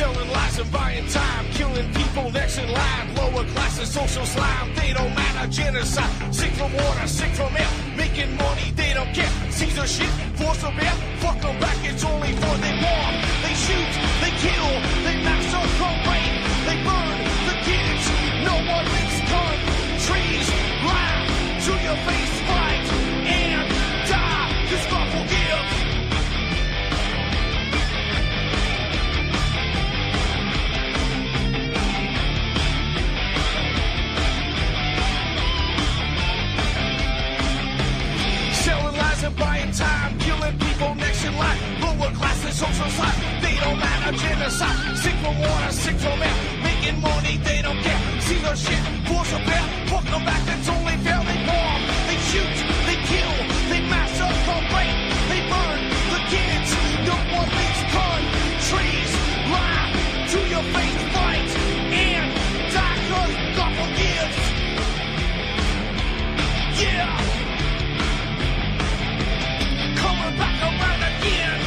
Selling lies and buying time, killing people next in line. Lower classes, social slime, they don't matter. Genocide, sick from water, sick from air. Making money, they don't care. Caesar shit, force of air. Fuck them back, it's only for they war. They shoot, they kill, they massacre, rape. They burn the kids, no one makes countries. Lie to your face, fight and die. Cause God forgives. Selling lies and buying time, killing people next in line. Lower classes, social slide, they don't matter. Genocide, sick from water, sick from air. Making money, they don't care. See their shit, force a bear. Fuck them back, that's only fair. They bomb, they shoot, they kill, they massacre, rape. They burn the kids, no one makes countries. Lie to your face, fight and die, cause God forgives. Yeah. Coming back around again.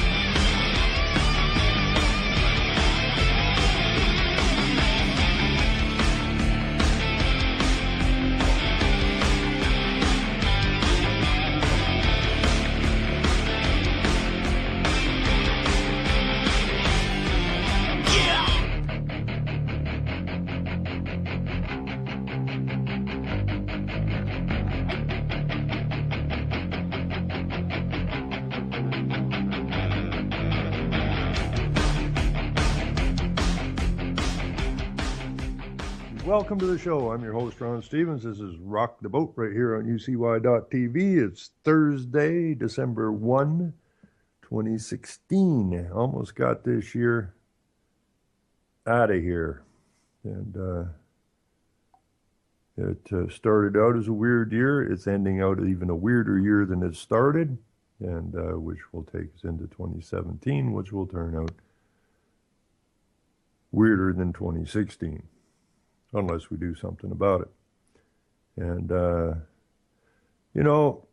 Welcome to the show. I'm your host, Ron Stevens. This is Rock the Boat right here on UCY.tv. It's Thursday, December 1, 2016. Almost got this year out of here. And it started out as a weird year. It's ending out even a weirder year than it started, and which will take us into 2017, which will turn out weirder than 2016. Unless we do something about it. And, you know,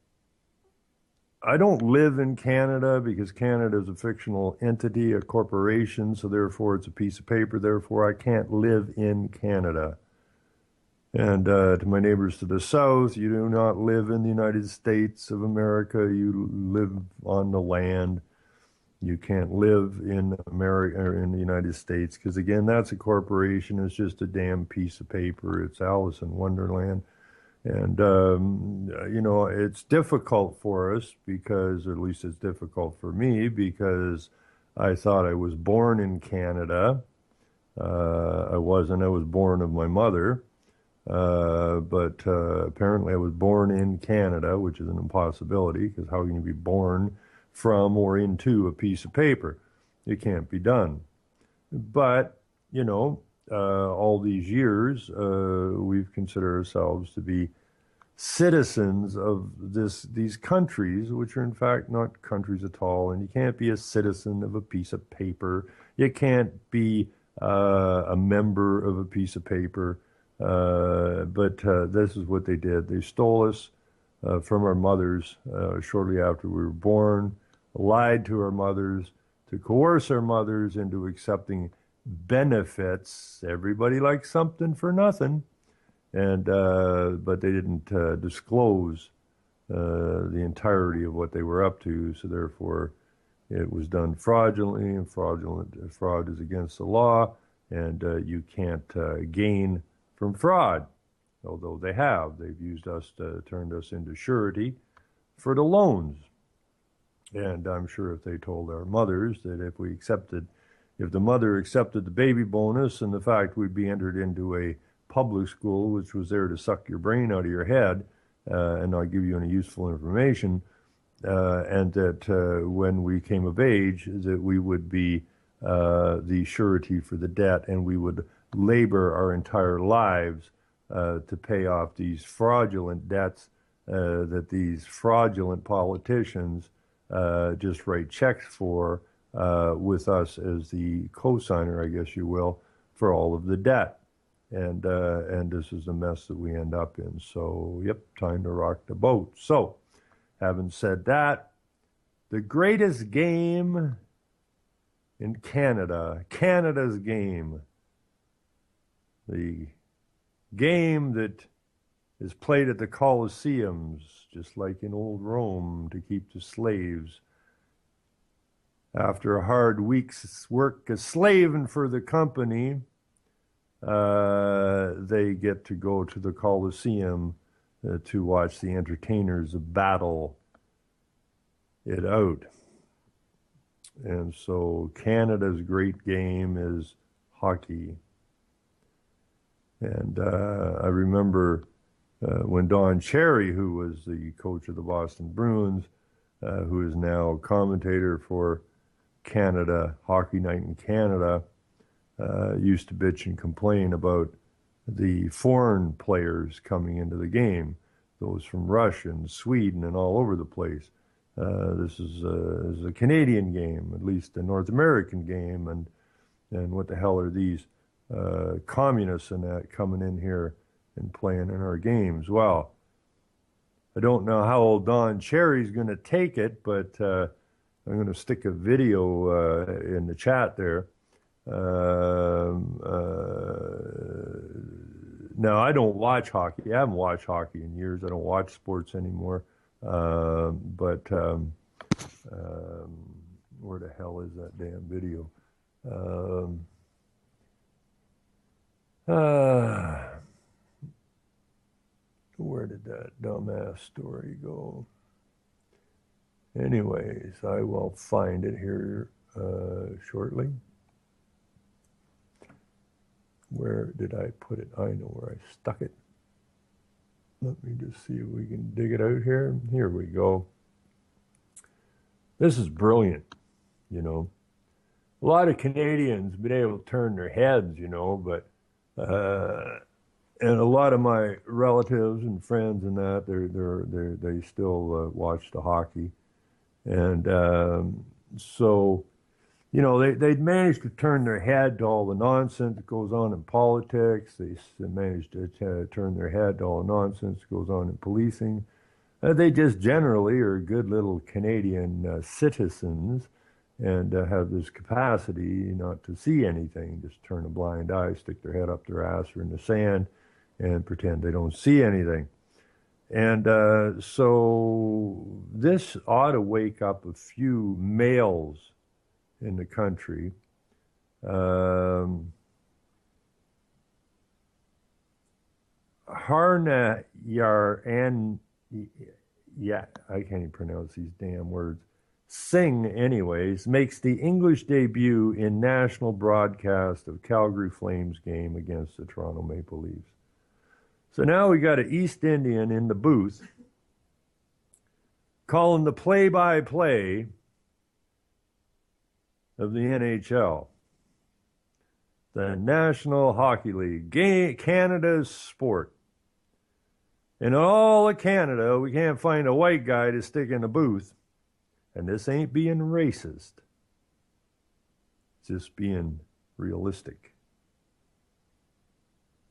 I don't live in Canada because Canada is a fictional entity, a corporation, so therefore it's a piece of paper, therefore I can't live in Canada. And to my neighbors to the south, you do not live in the United States of America, you live on the land. You can't live in America or in the United States because, again, that's a corporation. It's just a damn piece of paper. It's Alice in Wonderland. And, you know, it's difficult for us because, or at least it's difficult for me because I thought I was born in Canada. I wasn't. I was born of my mother. But apparently I was born in Canada, which is an impossibility because how can you be born from or into a piece of paper? It can't be done. But, you know, all these years, we've considered ourselves to be citizens of these countries, which are in fact not countries at all. And you can't be a citizen of a piece of paper. You can't be a member of a piece of paper. But this is what they did. They stole us from our mothers shortly after we were born, lied to our mothers to coerce our mothers into accepting benefits. Everybody likes something for nothing, and but they didn't disclose the entirety of what they were up to. So therefore, it was done fraudulently, and fraud is against the law, and you can't gain from fraud. Although they've used us turned us into surety for the loans. And I'm sure if they told our mothers that if the mother accepted the baby bonus and the fact we'd be entered into a public school, which was there to suck your brain out of your head and not give you any useful information, and that when we came of age, that we would be the surety for the debt, and we would labor our entire lives to pay off these fraudulent debts that these fraudulent politicians just write checks for with us as the co-signer, I guess you will, for all of the debt. And this is the mess that we end up in. So, yep, time to rock the boat. So, having said that, the greatest game in Canada, Canada's game, the game that is played at the Colosseums, just like in old Rome, to keep the slaves. After a hard week's work as slaving for the company, they get to go to the Colosseum to watch the entertainers battle it out. And so Canada's great game is hockey. And I remember when Don Cherry, who was the coach of the Boston Bruins, who is now a commentator for Canada, Hockey Night in Canada, used to bitch and complain about the foreign players coming into the game, those from Russia and Sweden and all over the place. This is a Canadian game, at least a North American game, and what the hell are these communists and that coming in here and playing in our games? Well, I don't know how old Don Cherry's going to take it, but I'm going to stick a video in the chat there. No, I don't watch hockey. I haven't watched hockey in years. I don't watch sports anymore. But where the hell is that damn video? Where did that dumbass story go? Anyways, I will find it here shortly. Where did I put it? I know where I stuck it. Let me just see if we can dig it out here. Here we go. This is brilliant, you know. A lot of Canadians been able to turn their heads, you know, but and a lot of my relatives and friends and that they still watch the hockey, and so you know they'd managed to turn their head to all the nonsense that goes on in politics. They managed to turn their head to all the nonsense that goes on in policing. They just generally are good little Canadian citizens and have this capacity not to see anything, just turn a blind eye, stick their head up their ass or in the sand and pretend they don't see anything. And so this ought to wake up a few males in the country. Harna Yar, yeah, I can't even pronounce these damn words. Singh, anyways, makes the English debut in national broadcast of Calgary Flames game against the Toronto Maple Leafs. So now we got an East Indian in the booth calling the play-by-play of the NHL, the National Hockey League, Canada's sport. In all of Canada, we can't find a white guy to stick in the booth. And this ain't being racist. It's just being realistic.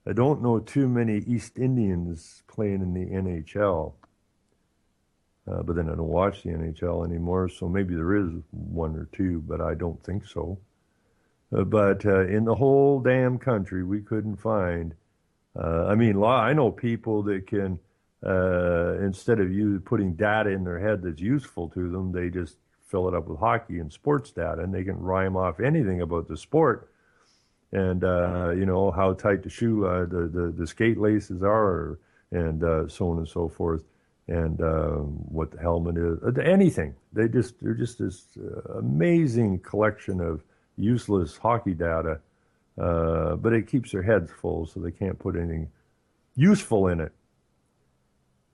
I don't know too many East Indians playing in the NHL. But then I don't watch the NHL anymore, so maybe there is one or two, but I don't think so. But in the whole damn country, we couldn't find. I know people that can, instead of you putting data in their head that's useful to them, they just fill it up with hockey and sports data, and they can rhyme off anything about the sport, and how tight the shoe, the skate laces are, and so on and so forth, and what the helmet is, anything. They're just this amazing collection of useless hockey data, but it keeps their heads full, so they can't put anything useful in it.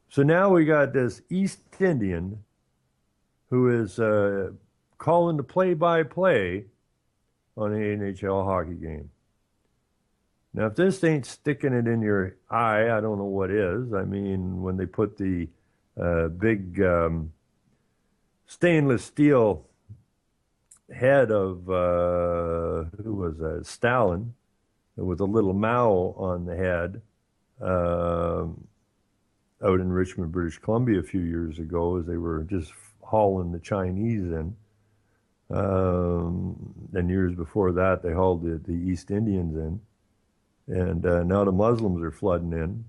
So now we got this East Indian who is calling the play-by-play on an NHL hockey game. Now, if this ain't sticking it in your eye, I don't know what is. I mean, when they put the big stainless steel head of, who was that, Stalin, with a little Mao on the head, out in Richmond, British Columbia a few years ago, as they were just hauling the Chinese in. and years before that, they hauled the East Indians in. And now the Muslims are flooding in.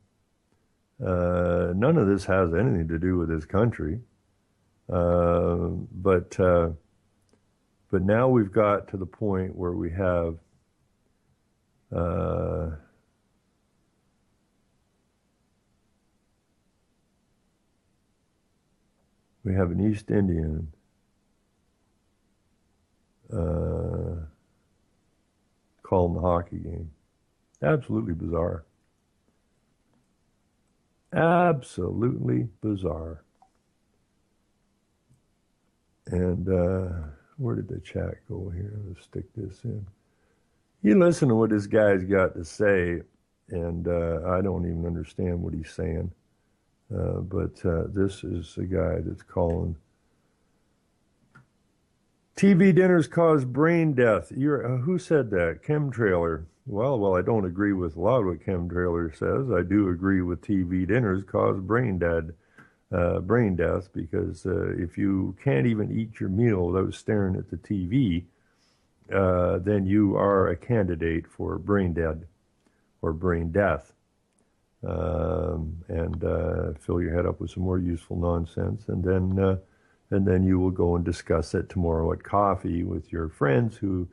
None of this has anything to do with this country. But now we've got to the point where we have an East Indian calling the hockey game. Absolutely bizarre. Absolutely bizarre. And where did the chat go here? Let's stick this in. You listen to what this guy's got to say, and I don't even understand what he's saying. But this is a guy that's calling TV dinners cause brain death. Who said that? Chemtrailer. Well, I don't agree with a lot of what Chemtrailer says. I do agree with TV dinners cause brain death, because if you can't even eat your meal without staring at the TV, then you are a candidate for brain dead or brain death. And fill your head up with some more useful nonsense, and then you will go and discuss it tomorrow at coffee with your friends who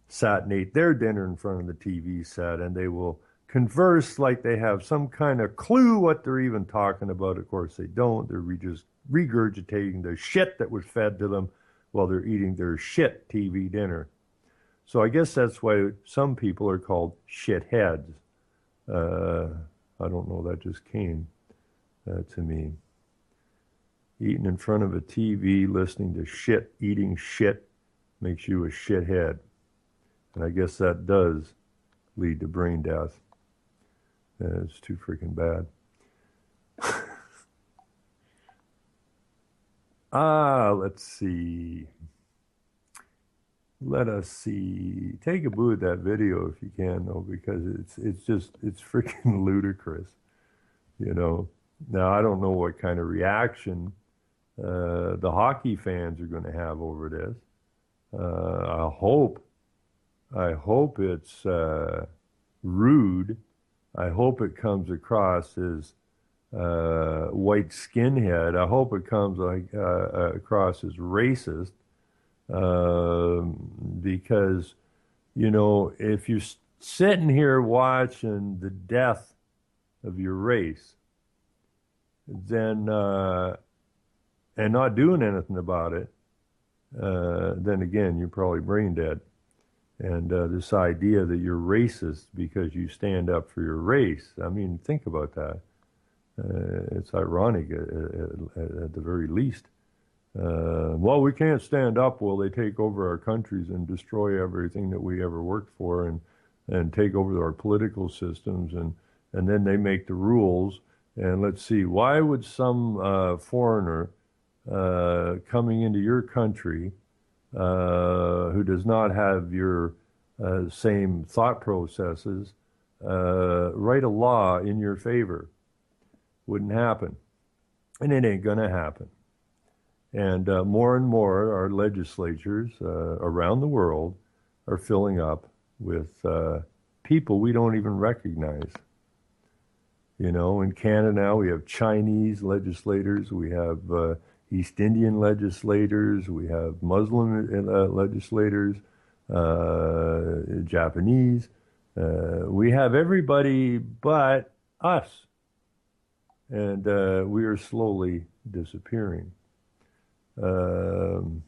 sat and ate their dinner in front of the TV set, and they will converse like they have some kind of clue what they're even talking about. Of course, they don't. They're just regurgitating the shit that was fed to them while they're eating their shit TV dinner. So I guess that's why some people are called shitheads. I don't know, that just came to me. Eating in front of a TV, listening to shit, eating shit, makes you a shithead. And I guess that does lead to brain death. It's too freaking bad. Let's see. Let us see. Take a boo at that video if you can, though, because it's freaking ludicrous, you know. Now, I don't know what kind of reaction the hockey fans are going to have over this. I hope it's rude. I hope it comes across as white skinhead. I hope it comes across as racist. Because, you know, if you're sitting here watching the death of your race, then and not doing anything about it, then again, you're probably brain dead. And this idea that you're racist because you stand up for your race, I mean, think about that. It's ironic at the very least. Well, we can't stand up while they take over our countries and destroy everything that we ever worked for, and take over our political systems, and then they make the rules. And let's see, why would some foreigner coming into your country who does not have your same thought processes write a law in your favor? Wouldn't happen. And it ain't going to happen. And more our legislatures around the world are filling up with people we don't even recognize. You know, in Canada now we have Chinese legislators, we have East Indian legislators, we have Muslim legislators, Japanese. We have everybody but us. And we are slowly disappearing. And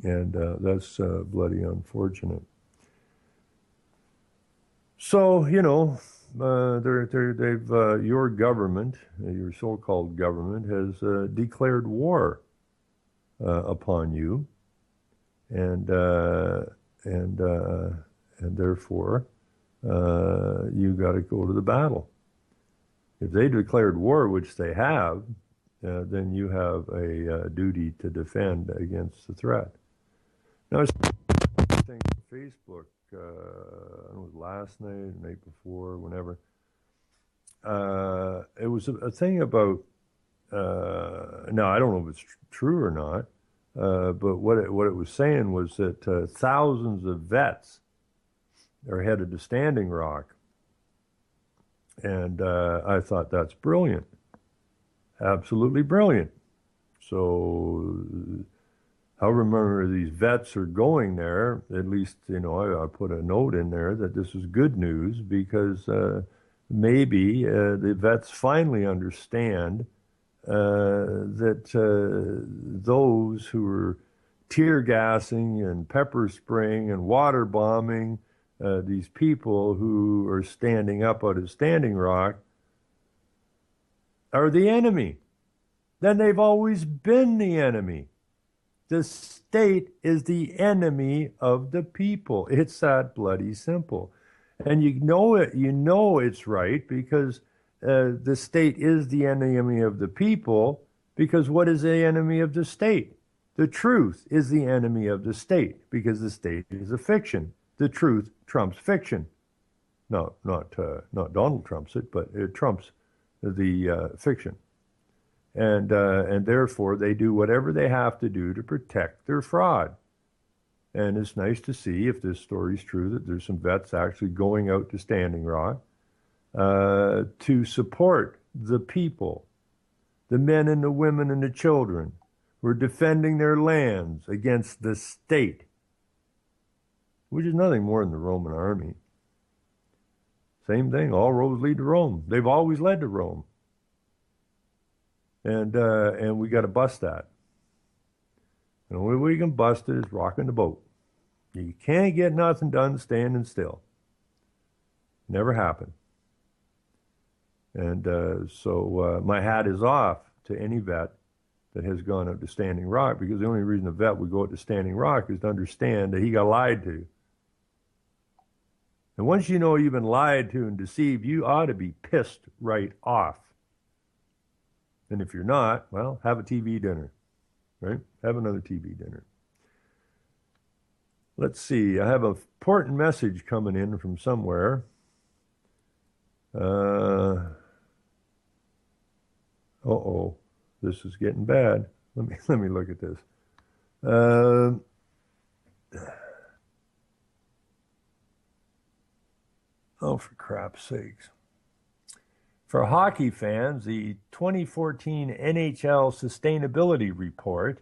that's bloody unfortunate. So, you know, your government, your so-called government, has declared war upon you, and therefore you got to go to the battle. If they declared war, which they have, then you have a duty to defend against the threat. Now, I was on Facebook, I don't know, it was last night, the night before, whenever. It was a thing about, now I don't know if it's true or not, But what it was saying was that thousands of vets are headed to Standing Rock. And I thought that's brilliant. Absolutely brilliant. So however many these vets are going there, at least, I put a note in there that this is good news because maybe the vets finally understand that those who are tear gassing and pepper spraying and water bombing these people who are standing up out of Standing Rock are the enemy. Then they've always been the enemy. The state is the enemy of the people. It's that bloody simple. And you know it's right because the state is the enemy of the people, because what is the enemy of the state? The truth is the enemy of the state, because the state is a fiction. The truth trumps fiction. No, not Donald trumps it, but it trumps the fiction. And therefore they do whatever they have to do to protect their fraud. And it's nice to see, if this story's true, that there's some vets actually going out to Standing Rock to support the people, the men and the women and the children who are defending their lands against the state, which is nothing more than the Roman army. Same thing, all roads lead to Rome. They've always led to Rome. And we got to bust that. And the only way you can bust it is rocking the boat. You can't get nothing done standing still. Never happened. And so my hat is off to any vet that has gone out to Standing Rock, because the only reason a vet would go out to Standing Rock is to understand that he got lied to. And once you know you've been lied to and deceived, you ought to be pissed right off. And if you're not, well, have a TV dinner, right? Have another TV dinner. Let's see. I have an important message coming in from somewhere. Uh-oh, this is getting bad. Let me look at this. Oh, for crap's sakes. For hockey fans, the 2014 NHL Sustainability Report,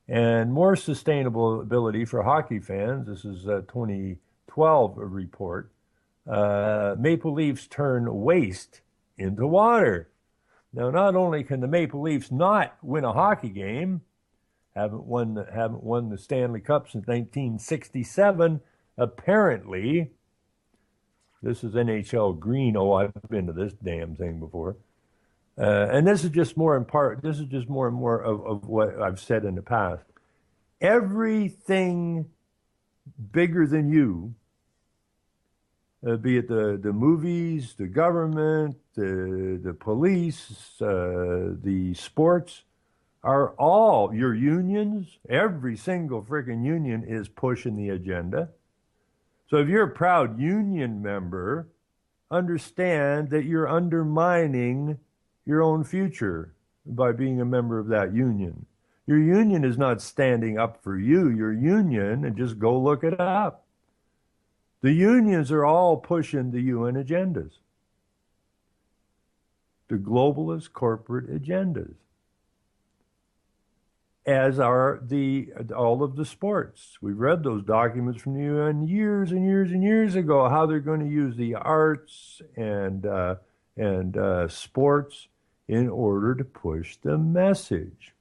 and more sustainability for hockey fans, this is a 2012 report, Maple Leafs turn waste into water. Now, not only can the Maple Leafs not win a hockey game, haven't won the Stanley Cup since 1967, apparently. This is NHL Green. Oh, I've been to this damn thing before. And this is just more and more of what I've said in the past. Everything bigger than you, be it the movies, the government, the police, the sports, are all your unions. Every single freaking union is pushing the agenda. So if you're a proud union member, understand that you're undermining your own future by being a member of that union. Your union is not standing up for you. Your union, and just go look it up. The unions are all pushing the UN agendas. The globalist corporate agendas. As are all of the sports. We've read those documents from the UN years and years and years ago, how they're going to use the arts and sports in order to push the message.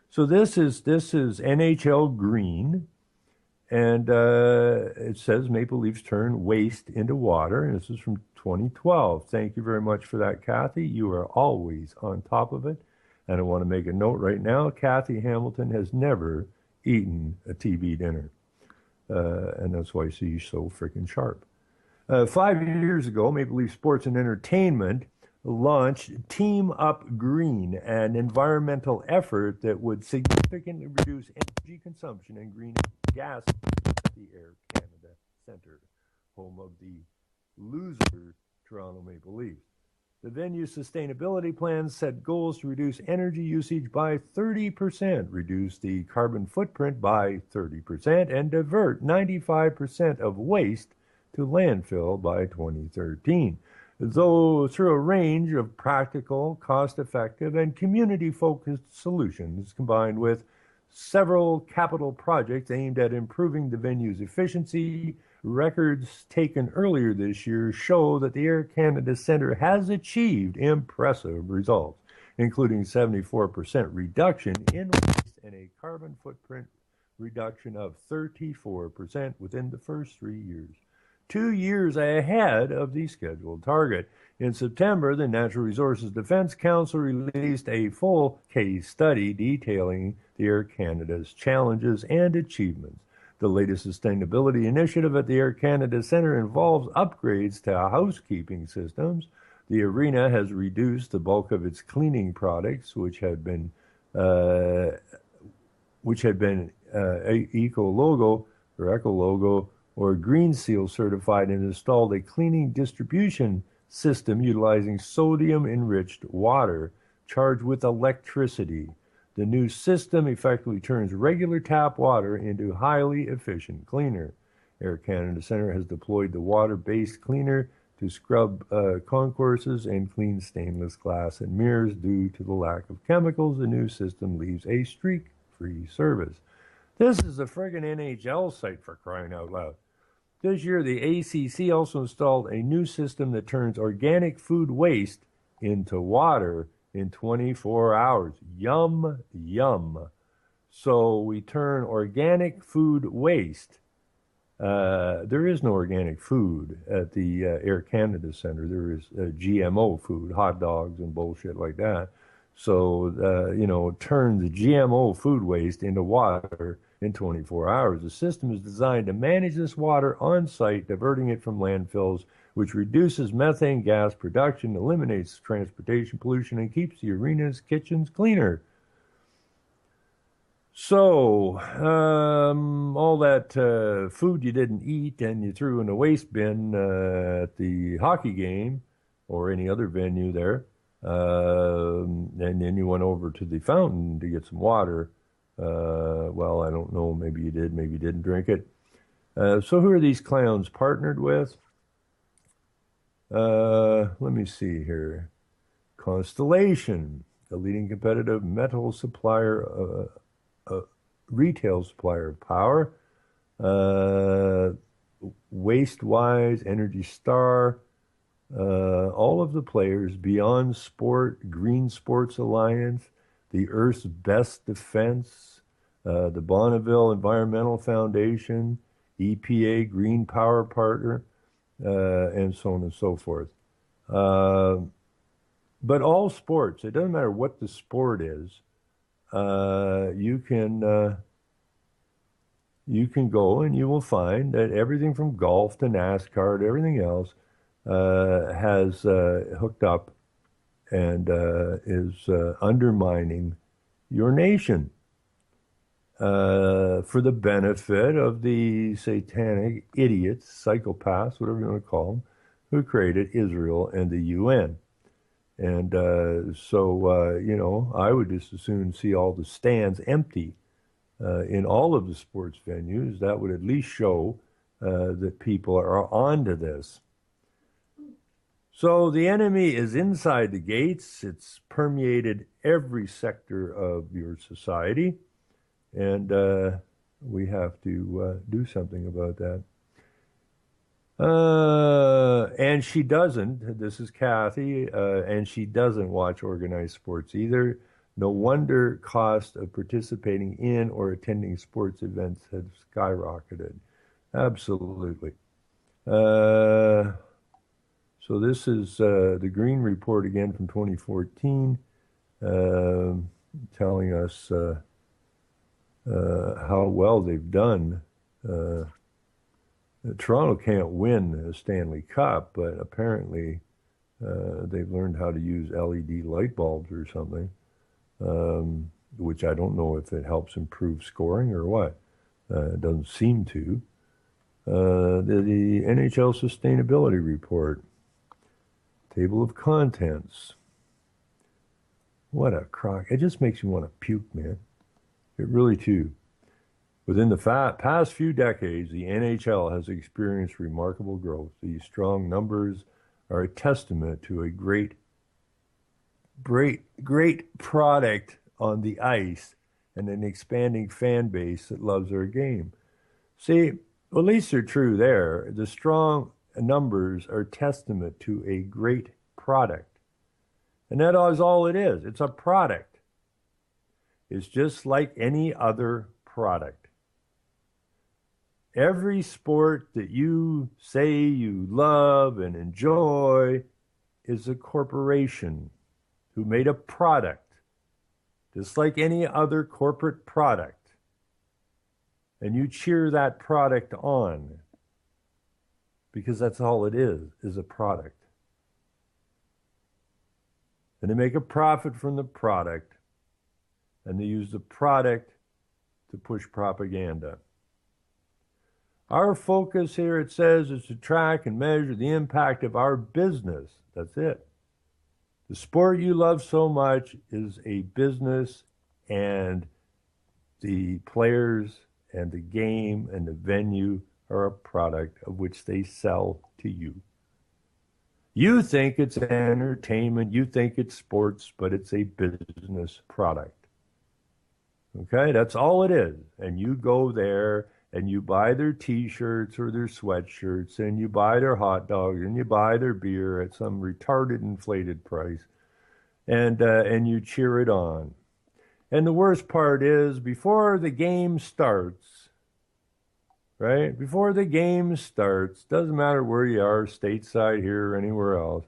So this is NHL Green, and it says Maple Leafs turn waste into water, and this is from 2012. Thank you very much for that, Kathy. You are always on top of it. And I want to make a note right now, Kathy Hamilton has never eaten a TV dinner. And that's why she's so freaking sharp. 5 years ago, Maple Leaf Sports and Entertainment launched Team Up Green, an environmental effort that would significantly reduce energy consumption and greenhouse gas at the Air Canada Centre, home of the loser Toronto Maple Leafs. The venue sustainability plan set goals to reduce energy usage by 30%, reduce the carbon footprint by 30%, and divert 95% of waste to landfill by 2013. Though through a range of practical, cost-effective, and community-focused solutions combined with several capital projects aimed at improving the venue's efficiency, records taken earlier this year show that the Air Canada Centre has achieved impressive results, including 74% reduction in waste and a carbon footprint reduction of 34% within the first 3 years. 2 years ahead of the scheduled target. In September, the Natural Resources Defence Council released a full case study detailing the Air Canada's challenges and achievements. The latest sustainability initiative at the Air Canada Centre involves upgrades to housekeeping systems. The arena has reduced the bulk of its cleaning products, which had been Eco Logo or Green Seal certified, and installed a cleaning distribution system utilizing sodium-enriched water charged with electricity. The new system effectively turns regular tap water into highly efficient cleaner. Air Canada Centre has deployed the water-based cleaner to scrub concourses and clean stainless glass and mirrors. Due to the lack of chemicals, the new system leaves a streak-free service. This is a friggin' NHL site, for crying out loud. This year, the ACC also installed a new system that turns organic food waste into water in 24 hours. Yum, yum. So we turn organic food waste. There is no organic food at the Air Canada Centre. There is GMO food, hot dogs and bullshit like that. So, turn the GMO food waste into water in 24 hours. The system is designed to manage this water on site, diverting it from landfills, which reduces methane gas production, eliminates transportation pollution, and keeps the arena's kitchens cleaner. So, all that food you didn't eat and you threw in a waste bin at the hockey game or any other venue there, and then you went over to the fountain to get some water. Well, I don't know. Maybe you did. Maybe you didn't drink it. So who are these clowns partnered with? Let me see here. Constellation, a leading competitive metal supplier, retail supplier of power. WasteWise, Energy Star, all of the players, Beyond Sport, Green Sports Alliance, the Earth's Best Defense, the Bonneville Environmental Foundation, EPA Green Power Partner, and so on and so forth. But all sports, it doesn't matter what the sport is, you can go and you will find that everything from golf to NASCAR to everything else has hooked up and is undermining your nation for the benefit of the satanic idiots, psychopaths, whatever you want to call them, who created Israel and the UN. And I would just as soon see all the stands empty in all of the sports venues. That would at least show that people are onto this. So the enemy is inside the gates. It's permeated every sector of your society, and we have to do something about that. And she doesn't, this is Kathy, and she doesn't watch organized sports either. No wonder cost of participating in or attending sports events have skyrocketed. Absolutely. So this is the Green Report again from 2014, telling us how well they've done. Toronto can't win a Stanley Cup, but apparently they've learned how to use LED light bulbs or something, which I don't know if it helps improve scoring or what. It doesn't seem to. The NHL Sustainability Report Table of contents. What a crock. It just makes you want to puke, man. It really too. Within the past few decades, the NHL has experienced remarkable growth. These strong numbers are a testament to a great product on the ice and an expanding fan base that loves their game. See, well, at least they're true there. The strong numbers are testament to a great product. And that is all it is. It's a product. It's just like any other product. Every sport that you say you love and enjoy is a corporation who made a product, just like any other corporate product. And you cheer that product on because that's all it is a product. And they make a profit from the product, and they use the product to push propaganda. Our focus here, it says, is to track and measure the impact of our business. That's it. The sport you love so much is a business, and the players and the game and the venue are a product of which they sell to you. You think it's entertainment, you think it's sports, but it's a business product. Okay, that's all it is. And you go there and you buy their t-shirts or their sweatshirts, and you buy their hot dogs, and you buy their beer at some retarded inflated price, and you cheer it on. And the worst part is, before the game starts, right? Before the game starts, doesn't matter where you are, stateside here or anywhere else,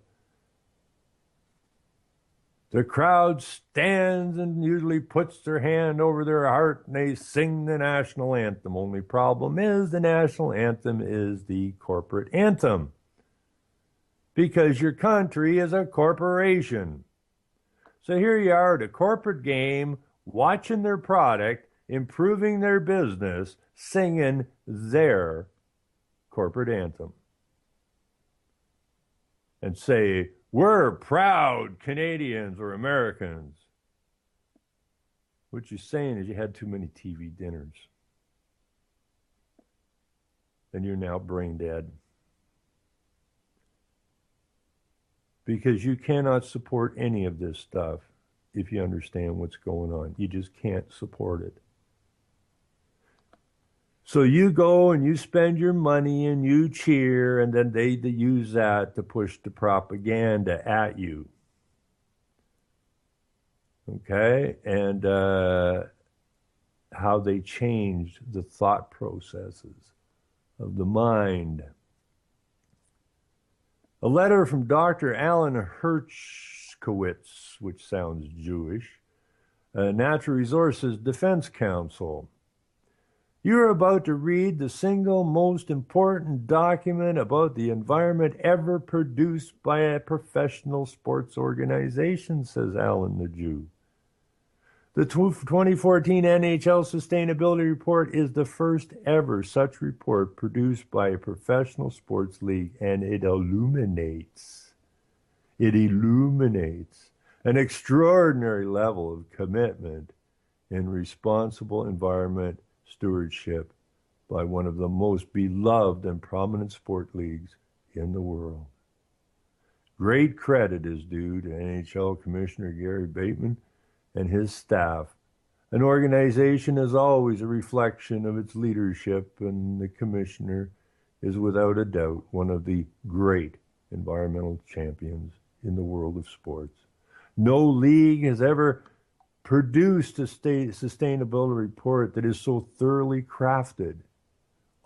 the crowd stands and usually puts their hand over their heart and they sing the national anthem. Only problem is the national anthem is the corporate anthem, because your country is a corporation. So here you are at a corporate game, watching their product, improving their business, singing their corporate anthem. And say, we're proud Canadians or Americans. What you're saying is you had too many TV dinners. And you're now brain dead. Because you cannot support any of this stuff if you understand what's going on. You just can't support it. So you go and you spend your money and you cheer, and then they use that to push the propaganda at you. Okay? And how they changed the thought processes of the mind. A letter from Dr. Alan Hershkowitz, which sounds Jewish, Natural Resources Defense Council. You're about to read the single most important document about the environment ever produced by a professional sports organization, says Alan the Jew. The 2014 NHL Sustainability Report is the first ever such report produced by a professional sports league, and it illuminates an extraordinary level of commitment in responsible environment stewardship by one of the most beloved and prominent sport leagues in the world. Great credit is due to NHL Commissioner Gary Bettman and his staff. An organization is always a reflection of its leadership, and the commissioner is without a doubt one of the great environmental champions in the world of sports. No league has ever produced a sustainability report that is so thoroughly crafted,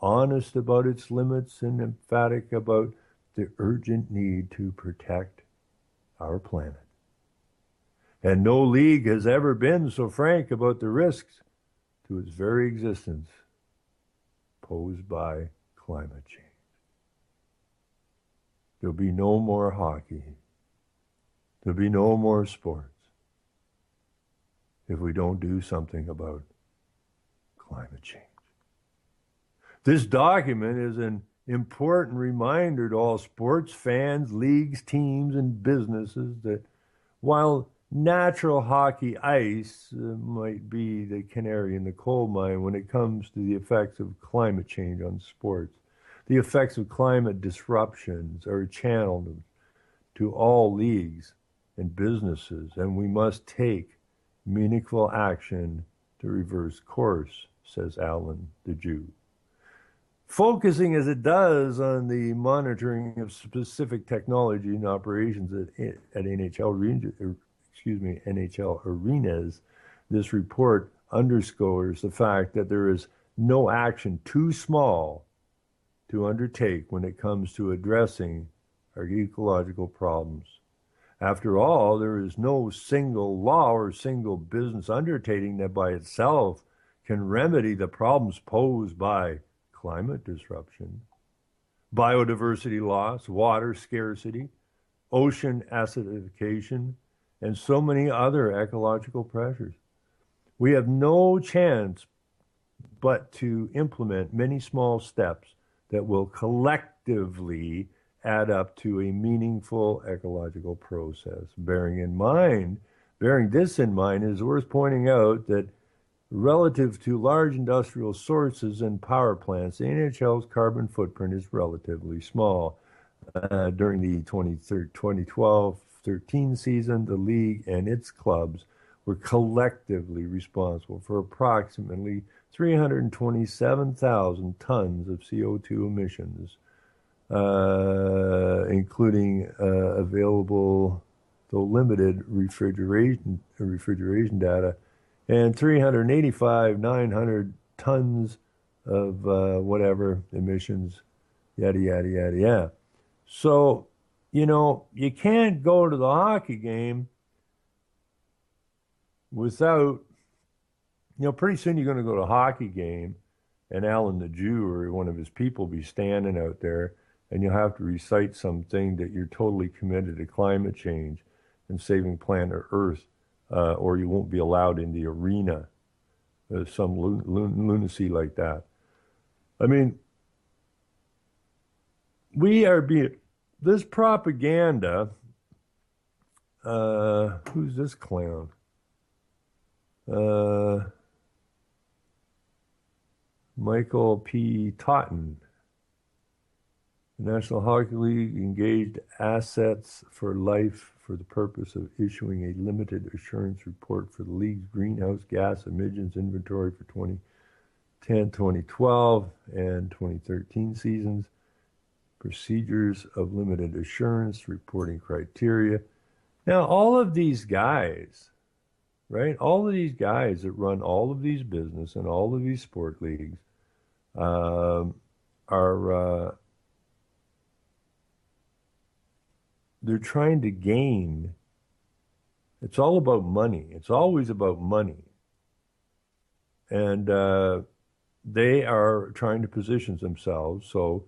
honest about its limits, and emphatic about the urgent need to protect our planet. And no league has ever been so frank about the risks to its very existence posed by climate change. There'll be no more hockey. There'll be no more sports if we don't do something about climate change. This document is an important reminder to all sports fans, leagues, teams, and businesses that while natural hockey ice might be the canary in the coal mine when it comes to the effects of climate change on sports, the effects of climate disruptions are channeled to all leagues and businesses, and we must take meaningful action to reverse course, says Alan the Jew. Focusing as it does on the monitoring of specific technology and operations at NHL arenas, this report underscores the fact that there is no action too small to undertake when it comes to addressing our ecological problems. After all, there is no single law or single business undertaking that by itself can remedy the problems posed by climate disruption, biodiversity loss, water scarcity, ocean acidification, and so many other ecological pressures. We have no chance but to implement many small steps that will collectively add up to a meaningful ecological process. Bearing this in mind, it is worth pointing out that relative to large industrial sources and power plants, the NHL's carbon footprint is relatively small. During the 2012-13 season, the league and its clubs were collectively responsible for approximately 327,000 tons of CO2 emissions, including available, though limited, refrigeration data, and 385,900 tons of whatever emissions, yada, yada, yada, yada. So, you can't go to the hockey game without, pretty soon you're going to go to a hockey game and Alan the Jew or one of his people be standing out there and you'll have to recite something that you're totally committed to climate change and saving planet Earth, or you won't be allowed in the arena, some lunacy like that. I mean, this propaganda, who's this clown? Michael P. Totten. The National Hockey League engaged Assets for Life for the purpose of issuing a limited assurance report for the league's greenhouse gas emissions inventory for 2010, 2012, and 2013 seasons, procedures of limited assurance, reporting criteria. Now, all of these guys, right? All of these guys that run all of these business and all of these sport leagues they're trying to gain. It's all about money. It's always about money. And they are trying to position themselves so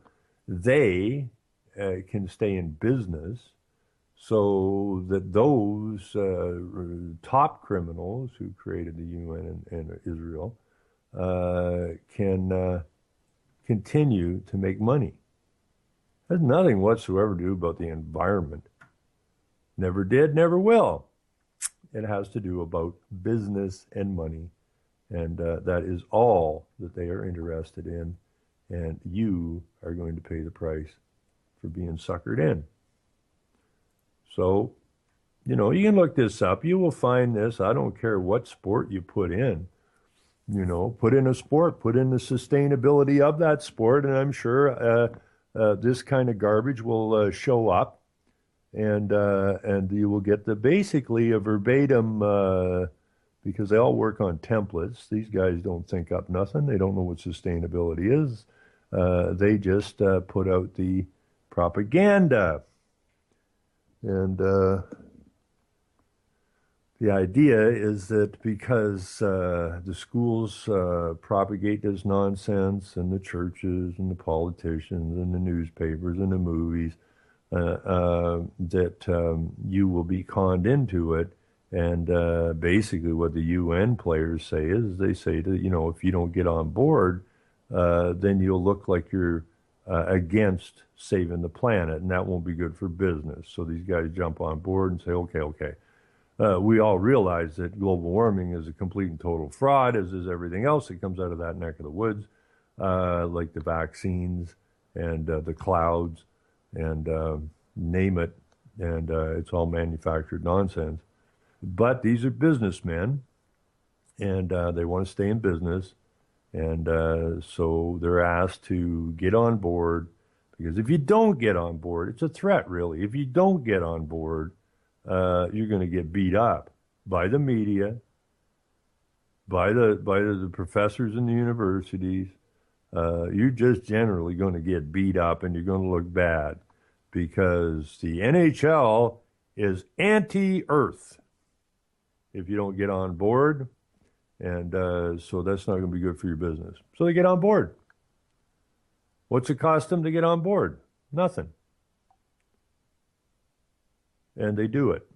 they can stay in business, so that those top criminals who created the UN and Israel can continue to make money. It has nothing whatsoever to do about the environment. Never did, never will. It has to do about business and money. And that is all that they are interested in. And you are going to pay the price for being suckered in. So, you can look this up. You will find this. I don't care what sport you put in. Put in a sport, put in the sustainability of that sport, and I'm sure this kind of garbage will show up, and you will get basically a verbatim, because they all work on templates. These guys don't think up nothing. They don't know what sustainability is. They just put out the propaganda. And the idea is that because the schools propagate this nonsense, and the churches and the politicians and the newspapers and the movies, that you will be conned into it. And basically what the UN players say is they say that, if you don't get on board, then you'll look like you're against saving the planet, and that won't be good for business. So these guys jump on board and say, okay. We all realize that global warming is a complete and total fraud, as is everything else that comes out of that neck of the woods, like the vaccines and the clouds and name it, and it's all manufactured nonsense. But these are businessmen, and they want to stay in business, and so they're asked to get on board, because if you don't get on board, it's a threat, really. If you don't get on board, you're going to get beat up by the media, by the professors in the universities. You're just generally going to get beat up, and you're going to look bad, because the NHL is anti-Earth if you don't get on board, and so that's not going to be good for your business. So they get on board. What's it cost them to get on board? Nothing. And they do it.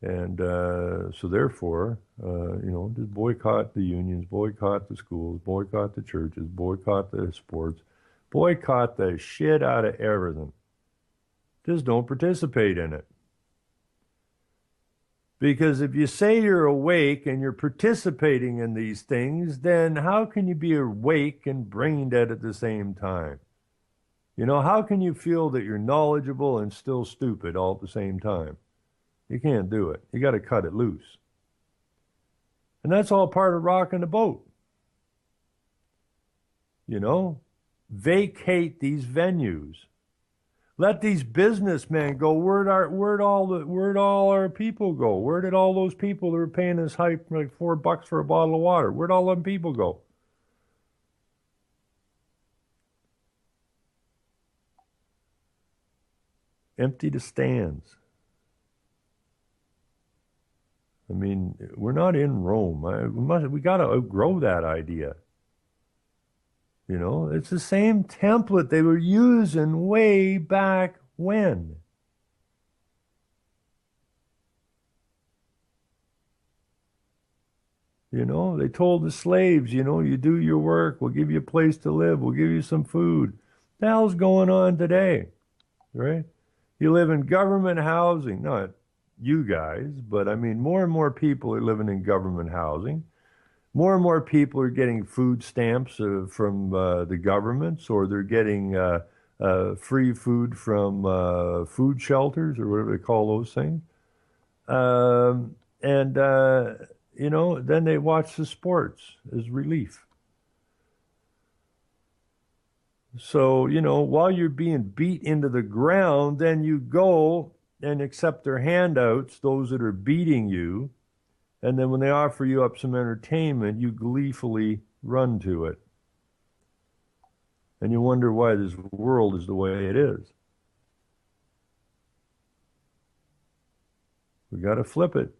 And so therefore, just boycott the unions, boycott the schools, boycott the churches, boycott the sports, boycott the shit out of everything. Just don't participate in it. Because if you say you're awake and you're participating in these things, then how can you be awake and brain dead at the same time? How can you feel that you're knowledgeable and still stupid all at the same time? You can't do it. You got to cut it loose. And that's all part of rocking the boat. Vacate these venues. Let these businessmen go. Where'd all our people go? Where did all those people that were paying us hype like $4 for a bottle of water? Where'd all them people go? Empty the stands. I mean, we're not in Rome. We got to outgrow that idea. It's the same template they were using way back when. They told the slaves, you do your work, we'll give you a place to live, we'll give you some food. What the hell's going on today, right? You live in government housing, not you guys, but I mean, more and more people are living in government housing. More and more people are getting food stamps from the governments, or they're getting free food from food shelters, or whatever they call those things. Then they watch the sports as relief. So, while you're being beat into the ground, then you go and accept their handouts, those that are beating you. And then when they offer you up some entertainment, you gleefully run to it. And you wonder why this world is the way it is. We got to flip it.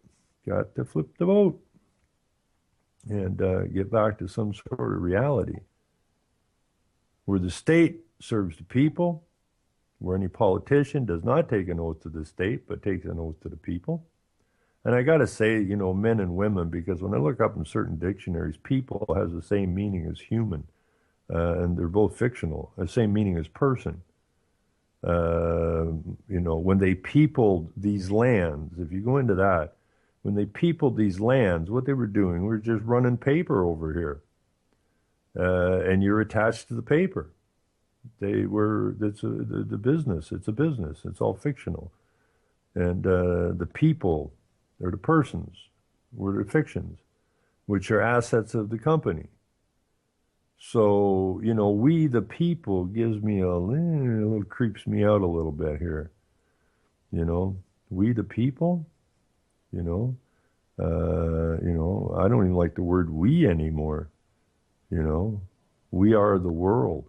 Got to flip the boat. And get back to some sort of reality, where the state serves the people, where any politician does not take an oath to the state, but takes an oath to the people. And I got to say, men and women, because when I look up in certain dictionaries, people has the same meaning as human, and they're both fictional, the same meaning as person. When they peopled these lands, if you go into that, when they peopled these lands, what they were doing, we're just running paper over here. And you're attached to the paper. It's the business. It's a business. It's all fictional. And the people, or the persons, were the fictions, which are assets of the company. So, we the people gives me a little creeps me out a little bit here. We the people, I don't even like the word we anymore. We are the world.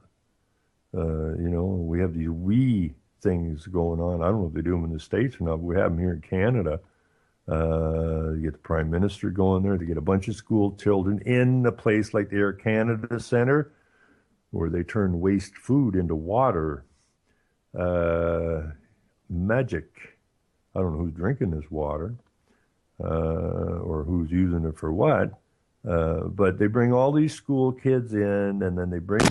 We have these we things going on. I don't know if they do them in the States or not, but we have them here in Canada. You get the Prime Minister going there. They get a bunch of school children in a place like the Air Canada Centre, where they turn waste food into water. Magic. I don't know who's drinking this water, or who's using it for what. But they bring all these school kids in, and then they bring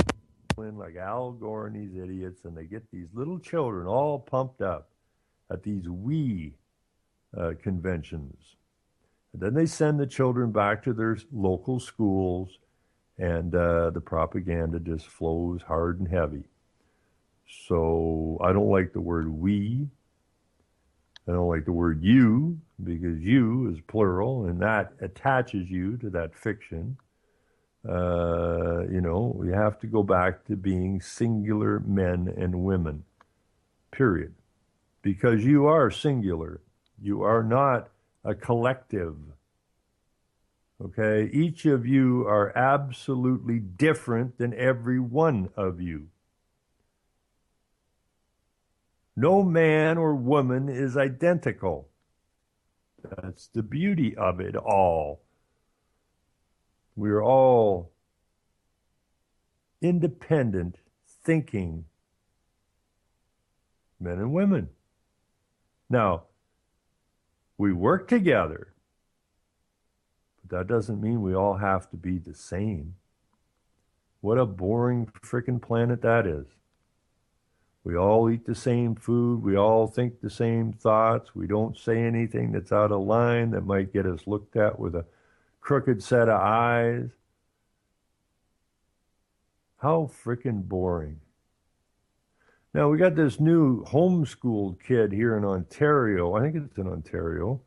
in like Al Gore and these idiots, and they get these little children all pumped up at these conventions. And then they send the children back to their local schools, and the propaganda just flows hard and heavy. So I don't like the word we. I don't like the word you, because you is plural, and that attaches you to that fiction. We have to go back to being singular men and women, period. Because you are singular. You are not a collective. Okay? Each of you are absolutely different than every one of you. No man or woman is identical. That's the beauty of it all. We're all independent, thinking men and women. Now, we work together, but that doesn't mean we all have to be the same. What a boring frickin' planet that is. We all eat the same food. We all think the same thoughts. We don't say anything that's out of line that might get us looked at with a crooked set of eyes. How frickin' boring. Now, we got this new homeschooled kid here in Ontario. I think it's in Ontario.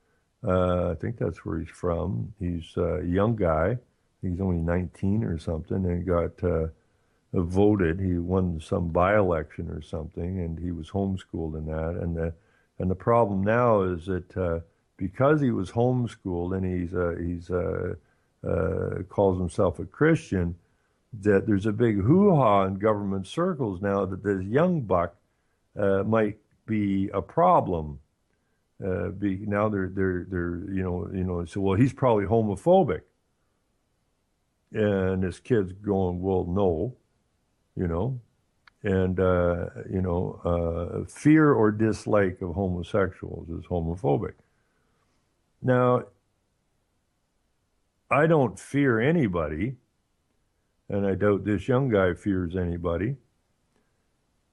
I think that's where he's from. He's a young guy. He's only 19 or something, and got voted. He won some by-election or something, and he was homeschooled in that. And the problem now is that because he was homeschooled and he's calls himself a Christian, that there's a big hoo-ha in government circles now that this young buck might be a problem. Now they're so, well, he's probably homophobic, and this kid's going, well, no, and fear or dislike of homosexuals is homophobic. Now, I don't fear anybody, and I doubt this young guy fears anybody.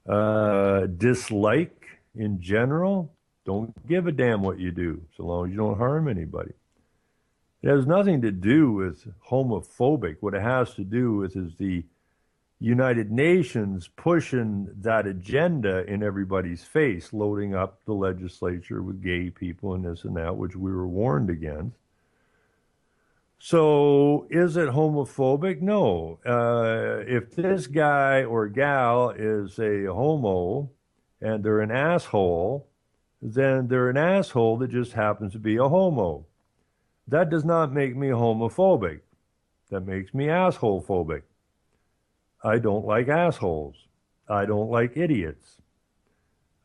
Dislike in general, don't give a damn what you do, so long as you don't harm anybody. It has nothing to do with homophobic. What it has to do with is the United Nations pushing that agenda in everybody's face, loading up the legislature with gay people and this and that, which we were warned against. So is it homophobic? No. If this guy or gal is a homo and they're an asshole, then they're an asshole that just happens to be a homo. That does not make me homophobic. That makes me asshole phobic. I don't like assholes. I don't like idiots.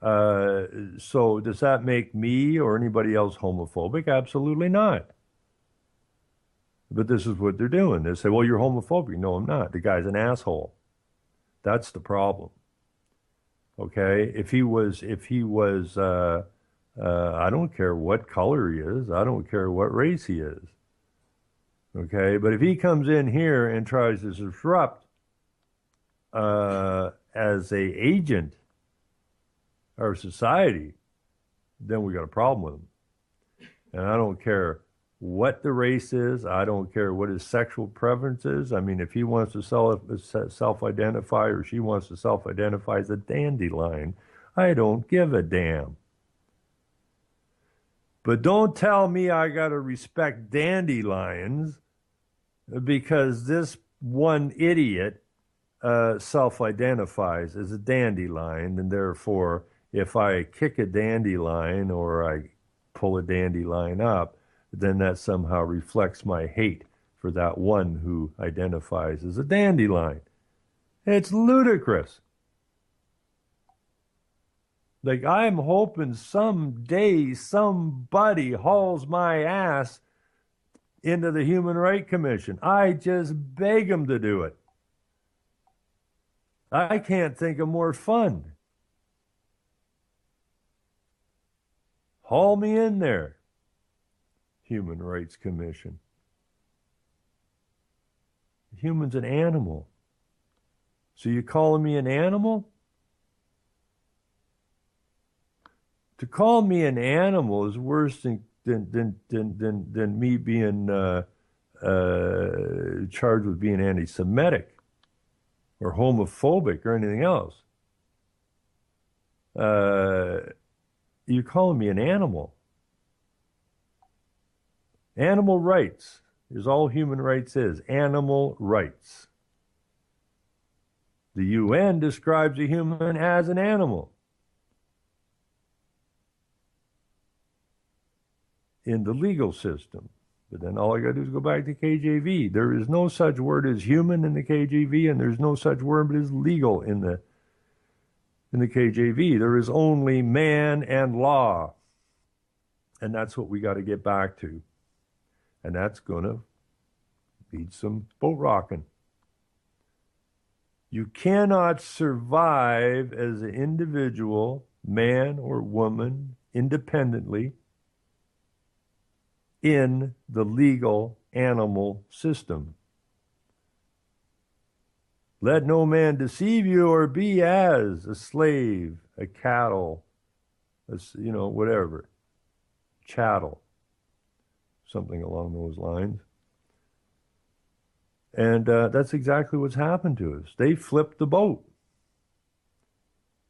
So does that make me or anybody else homophobic? Absolutely not. But this is what they're doing. They say, well, you're homophobic. No, I'm not. The guy's an asshole. That's the problem. Okay? If he was, I don't care what color he is. I don't care what race he is. Okay? But if he comes in here and tries to disrupt as a agent of society, then we got a problem with him. And I don't care what the race is. I don't care what his sexual preference is. I mean, if he wants to self-identify or she wants to self-identify as a dandelion, I don't give a damn. But don't tell me I got to respect dandelions because this one idiot self-identifies as a dandelion, and therefore, if I kick a dandelion or I pull a dandelion up, then that somehow reflects my hate for that one who identifies as a dandelion. It's ludicrous. Like, I'm hoping someday somebody hauls my ass into the Human Rights Commission. I just beg them to do it. I can't think of more fun. Haul me in there. Human Rights Commission. Human's an animal. So you calling me an animal? To call me an animal is worse than me being charged with being anti-Semitic or homophobic or anything else. You're calling me an animal. Animal rights is all human rights is. Animal rights. The UN describes a human as an animal. In the legal system. But then all I got to do is go back to KJV. There is no such word as human in the KJV, and there's no such word as legal in the KJV. There is only man and law. And that's what we got to get back to. And that's going to need some boat rocking. You cannot survive as an individual, man or woman, independently in the legal animal system. Let no man deceive you or be as a slave, a cattle, whatever, chattel, something along those lines. And that's exactly what's happened to us. They flipped the boat.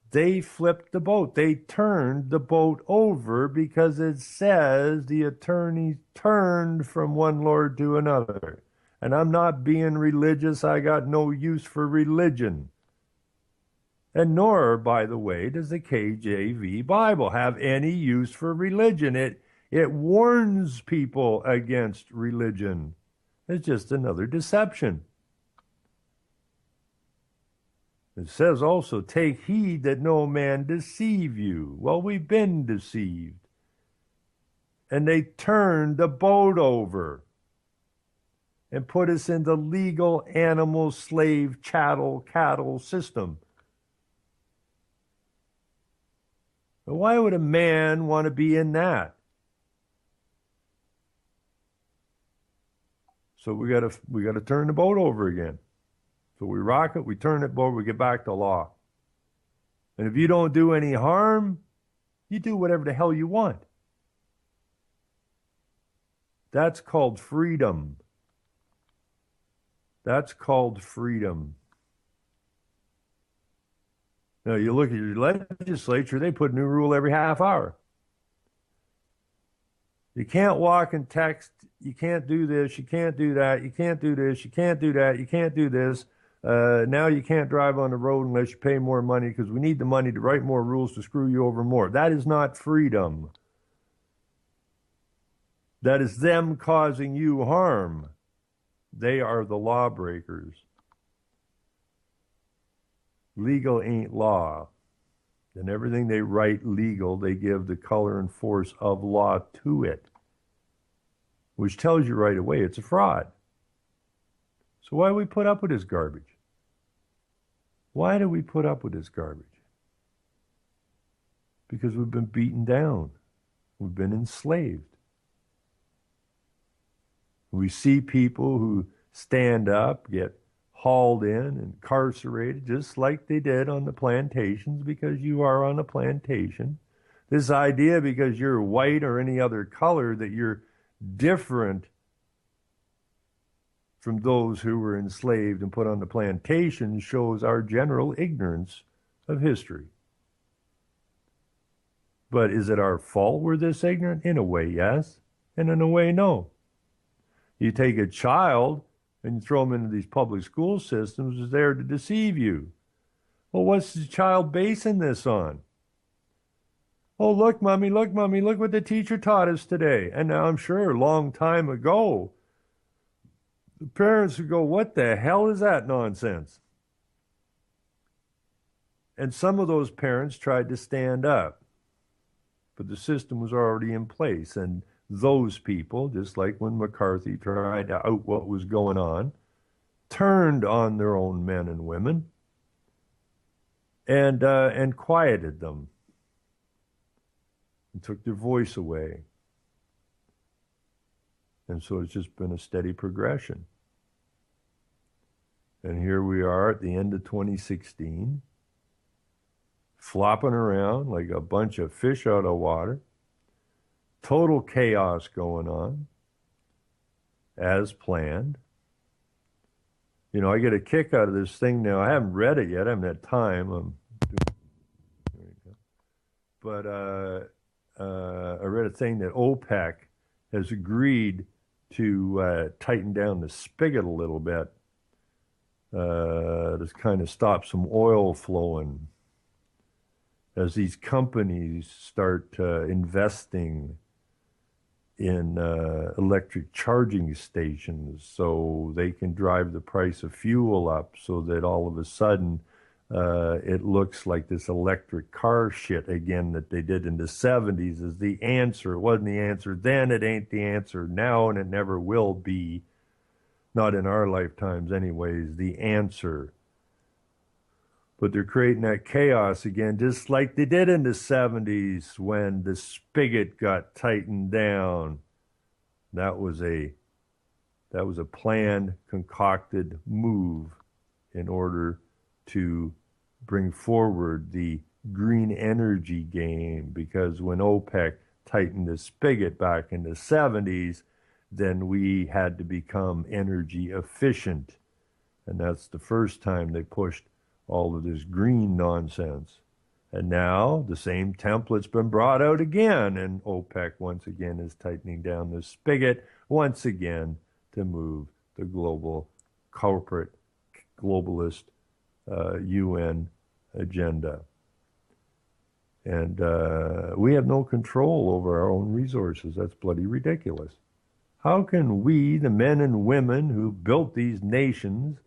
They flipped the boat. They turned the boat over because it says the attorneys turned from one Lord to another. And I'm not being religious. I got no use for religion. And nor, by the way, does the KJV Bible have any use for religion. It warns people against religion. It's just another deception. It says also, take heed that no man deceive you. Well, we've been deceived. And they turned the boat over and put us in the legal animal, slave, chattel, cattle system. But why would a man want to be in that? So we got to turn the boat over again. So we rock it, we turn it over, we get back to law. And if you don't do any harm, you do whatever the hell you want. That's called freedom. That's called freedom. Now you look at your legislature, they put a new rule every half hour. You can't walk and text, you can't do this, you can't do that, you can't do this, you can't do that, you can't do this. Now you can't drive on the road unless you pay more money because we need the money to write more rules to screw you over more. That is not freedom. That is them causing you harm. They are the lawbreakers. Legal ain't law. And everything they write legal, they give the color and force of law to it, which tells you right away it's a fraud. So why do we put up with this garbage? Why do we put up with this garbage? Because we've been beaten down. We've been enslaved. We see people who stand up, get hauled in, incarcerated, just like they did on the plantations because you are on a plantation. This idea because you're white or any other color that you're different from those who were enslaved and put on the plantation shows our general ignorance of history. But is it our fault we're this ignorant? In a way, yes. And in a way, no. You take a child and you throw them into these public school systems, is there to deceive you. Well, what's the child basing this on? Oh, look, mommy, look what the teacher taught us today. And now I'm sure a long time ago, the parents would go, what the hell is that nonsense? And some of those parents tried to stand up, but the system was already in place. And those people, just like when McCarthy tried to out what was going on, turned on their own men and women and quieted them and took their voice away. And so it's just been a steady progression. And here we are at the end of 2016, flopping around like a bunch of fish out of water, total chaos going on as planned. You know, I get a kick out of this thing now. I haven't read it yet. I haven't had time. But I read a thing that OPEC has agreed to tighten down the spigot a little bit to kind of stop some oil flowing as these companies start investing in electric charging stations so they can drive the price of fuel up so that all of a sudden it looks like this electric car shit again that they did in the 70s is the answer. It wasn't the answer then, it ain't the answer now, and it never will be, not in our lifetimes anyways, the answer. But they're creating that chaos again, just like they did in the 70s when the spigot got tightened down. That was a planned, concocted move in order to bring forward the green energy game, because when OPEC tightened the spigot back in the 70s, then we had to become energy efficient. And that's the first time they pushed all of this green nonsense. And now the same template's been brought out again, and OPEC once again is tightening down the spigot once again to move the global corporate globalist UN agenda. And we have no control over our own resources. That's bloody ridiculous. How can we, the men and women who built these nations,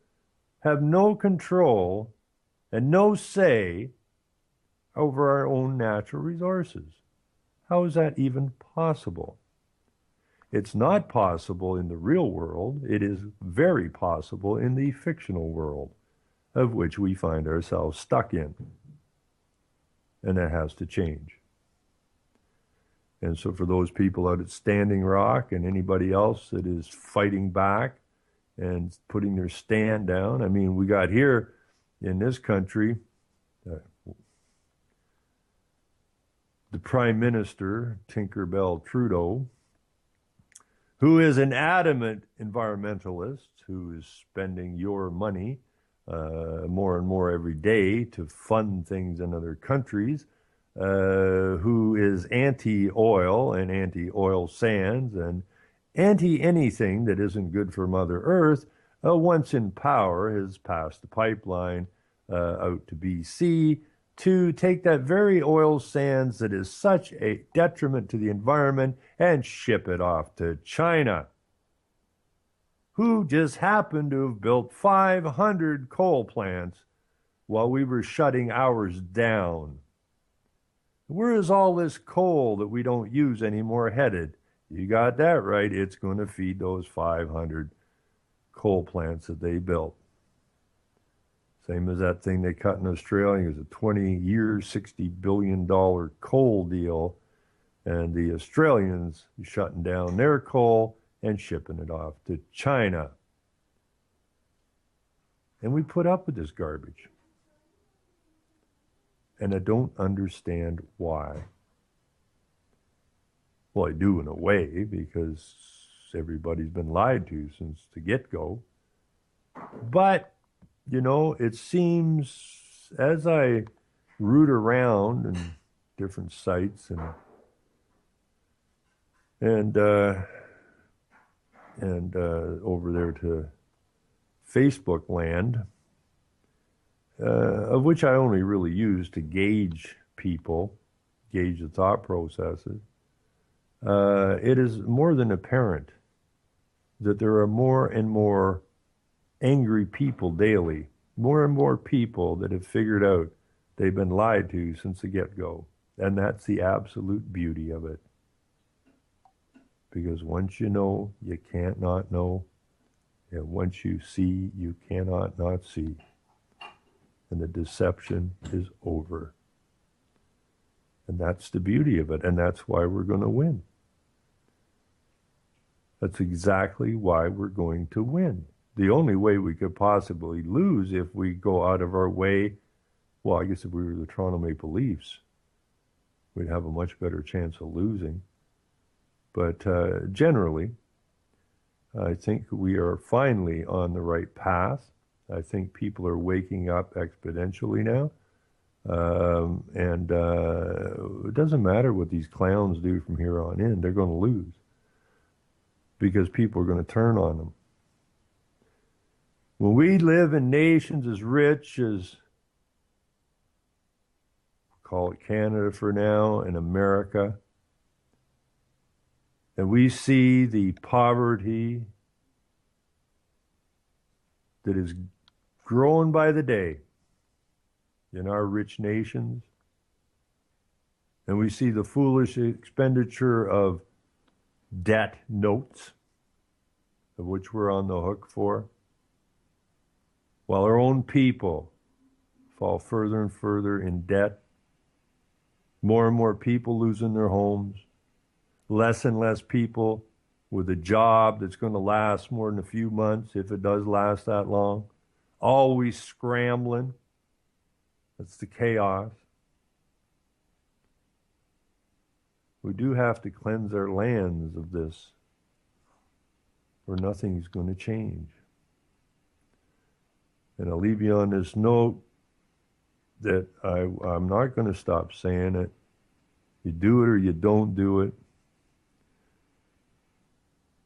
have no control and no say over our own natural resources? How is that even possible? It's not possible in the real world. It is very possible in the fictional world, of which we find ourselves stuck in. And that has to change. And so for those people out at Standing Rock and anybody else that is fighting back and putting their stand down, I mean, we got here in this country, the Prime Minister, Tinkerbell Trudeau, who is an adamant environmentalist, who is spending your money more and more every day to fund things in other countries, who is anti-oil and anti-oil sands and anti-anything that isn't good for Mother Earth, once in power has passed the pipeline out to BC to take that very oil sands that is such a detriment to the environment and ship it off to China, who just happened to have built 500 coal plants while we were shutting ours down. Where is all this coal that we don't use anymore headed? You got that right. It's going to feed those 500 coal plants that they built. Same as that thing they cut in Australia. It was a 20-year, $60 billion coal deal. And the Australians shutting down their coal and shipping it off to China. And we put up with this garbage. And I don't understand why. Well, I do in a way, because everybody's been lied to since the get-go. But, you know, it seems as I root around in different sites and over there to Facebook land, of which I only really use to gauge people, gauge the thought processes, it is more than apparent that there are more and more angry people daily, more and more people that have figured out they've been lied to since the get-go. And that's the absolute beauty of it. Because once you know, you can't not know. And once you see, you cannot not see. And the deception is over. And that's the beauty of it. And that's why we're going to win. That's exactly why we're going to win. the only way we could possibly lose if we go out of our way. Well, I guess if we were the Toronto Maple Leafs, we'd have a much better chance of losing. But generally, I think we are finally on the right path. I think people are waking up exponentially now. And it doesn't matter what these clowns do from here on in. They're going to lose because people are going to turn on them. When we live in nations as rich as, call it Canada for now, and America, and we see the poverty that is growing by the day in our rich nations, and we see the foolish expenditure of debt notes, of which we're on the hook for, while our own people fall further and further in debt, more and more people losing their homes, less and less people with a job that's going to last more than a few months, if it does last that long, always scrambling. That's the chaos. We do have to cleanse our lands of this, or nothing's going to change. And I'll leave you on this note that I'm not going to stop saying it. You do it or you don't do it.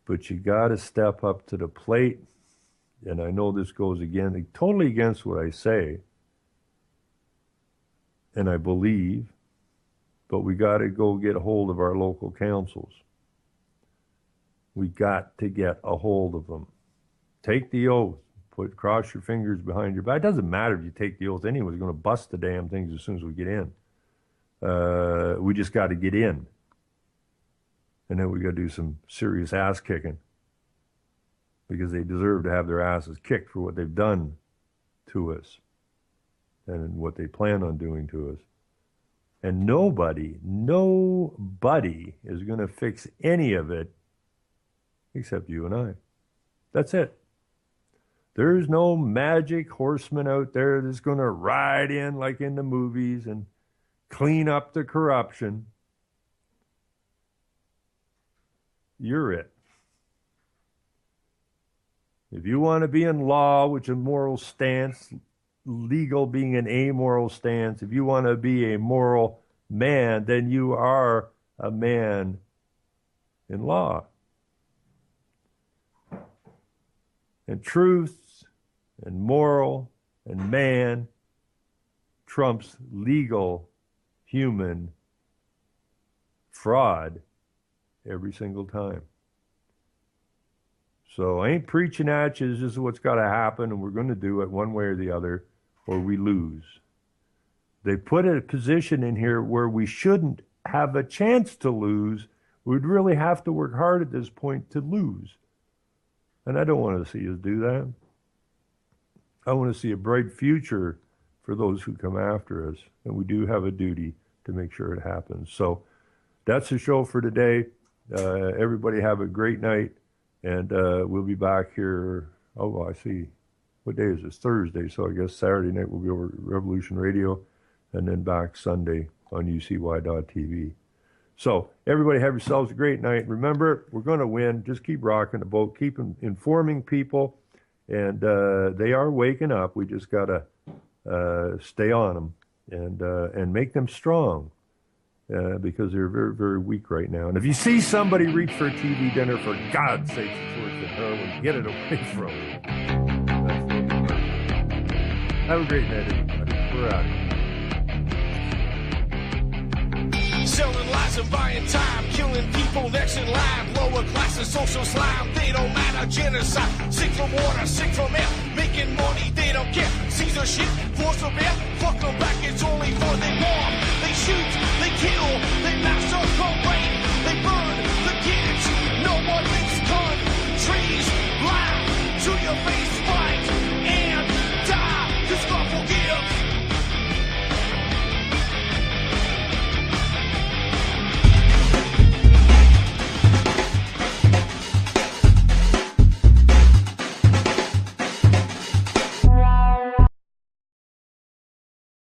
But you got to step up to the plate. And I know this goes again, totally against what I say. And I believe, but we got to go get a hold of our local councils. We got to get a hold of them. Take the oath. Cross your fingers behind your back. It doesn't matter if you take the oath anyway. We're going to bust the damn things as soon as we get in. We just got to get in. And then we got to do some serious ass kicking, because they deserve to have their asses kicked for what they've done to us and what they plan on doing to us. And nobody is going to fix any of it except you and I. That's it. There's no magic horseman out there that's going to ride in like in the movies and clean up the corruption. You're it. If you want to be in law, which is a moral stance, legal being an amoral stance, if you want to be a moral man, then you are a man in law. And truth and moral and man trumps legal human fraud every single time. So I ain't preaching at you. This is what's got to happen, and we're going to do it one way or the other, or we lose. They put a position in here where we shouldn't have a chance to lose. We'd really have to work hard at this point to lose. And I don't want to see us do that. I want to see a bright future for those who come after us. And we do have a duty to make sure it happens. So that's the show for today. Everybody have a great night. And we'll be back here. Oh, I see. What day is this? Thursday. So I guess Saturday night we'll be over at Revolution Radio. And then back Sunday on UCY.tv. So everybody have yourselves a great night. Remember, we're going to win. Just keep rocking the boat. Keep informing people. And they are waking up. We just got to stay on them and make them strong because they're very, very weak right now. And if you see somebody reach for a TV dinner, for God's sake, it's worse than heroin. Get it away from them. Have a great night, everybody. We're out of here. Selling lies and buying time, killing people next in line. Lower classes, social slime, they don't matter. Genocide, sick from water, sick from air. Making money, they don't care. Censorship, force of air. Fuck them back, it's only for they bomb. They shoot, they kill, they massacre, rape, they burn.